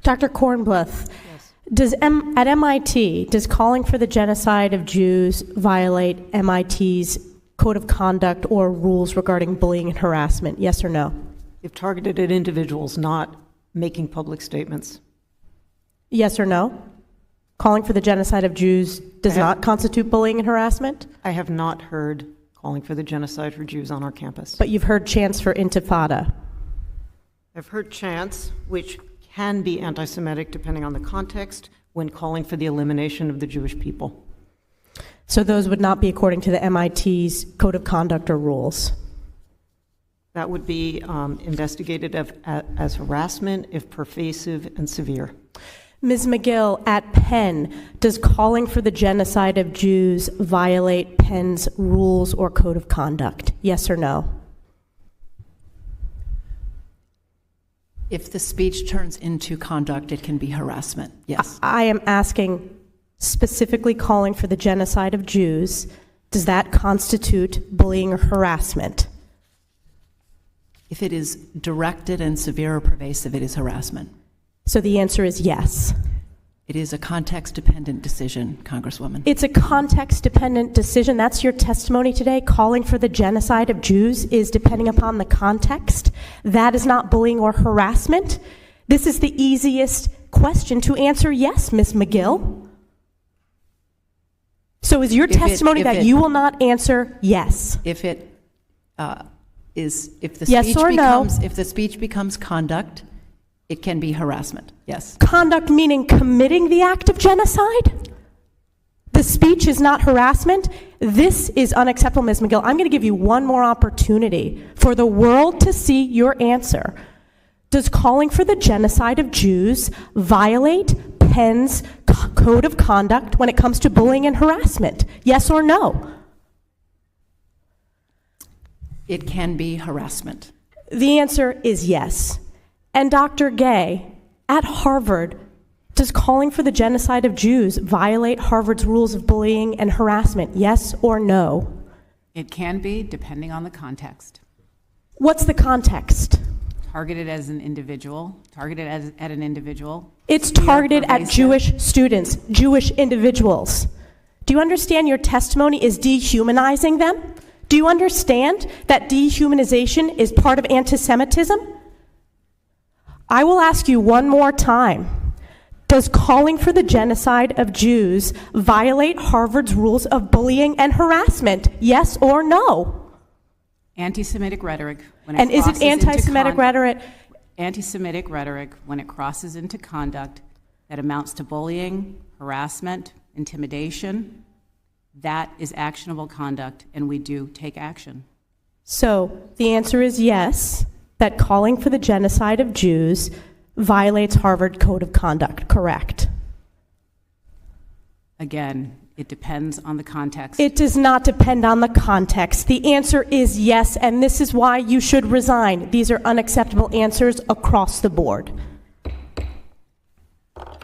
Dr. Kornbluth, Yes. at MIT, does calling for the genocide of Jews violate MIT's code of conduct or rules regarding bullying and harassment? Yes or no? If targeted at individuals, not making public statements. Yes or no? Calling for the genocide of Jews does not constitute bullying and harassment? I have not heard calling for the genocide for Jews on our campus. But you've heard chants for intifada. I've heard chants, which can be anti-Semitic depending on the context, when calling for the elimination of the Jewish people. So those would not be according to the MIT's code of conduct or rules? That would be investigated as harassment if pervasive and severe. Ms. Magill, at Penn, does calling for the genocide of Jews violate Penn's rules or code of conduct? Yes or no? If the speech turns into conduct, it can be harassment, yes. I am asking specifically calling for the genocide of Jews. Does that constitute bullying or harassment? If it is directed and severe or pervasive, it is harassment. So the answer is yes. It is a context-dependent decision, Congresswoman. It's a context-dependent decision. That's your testimony today. Calling for the genocide of Jews is depending upon the context. That is not bullying or harassment. This is the easiest question to answer yes, Ms. Magill. So is your testimony that you will not answer yes? If it if the yes speech or becomes no? if the speech becomes conduct, it can be harassment. Yes. Conduct meaning committing the act of genocide? The speech is not harassment? This is unacceptable, Ms. Magill. I'm going to give you one more opportunity for the world to see your answer. Does calling for the genocide of Jews violate Penn's code of conduct when it comes to bullying and harassment? Yes or no? It can be harassment. The answer is yes. And Dr. Gay, at Harvard, does calling for the genocide of Jews violate Harvard's rules of bullying and harassment? Yes or no? It can be, depending on the context. What's the context? Targeted as an individual, targeted at an individual. It's targeted at Jewish students, Jewish individuals. Do you understand your testimony is dehumanizing them? Do you understand that dehumanization is part of antisemitism? I will ask you one more time. Does calling for the genocide of Jews violate Harvard's rules of bullying and harassment? Yes or no? Anti-Semitic rhetoric. When And is it anti-Semitic rhetoric? Anti-Semitic rhetoric, when it crosses into conduct that amounts to bullying, harassment, intimidation, that is actionable conduct, and we do take action. So the answer is yes, that calling for the genocide of Jews violates Harvard Code of Conduct, correct? Again, it depends on the context. It does not depend on the context. The answer is yes, and this is why you should resign. These are unacceptable answers across the board.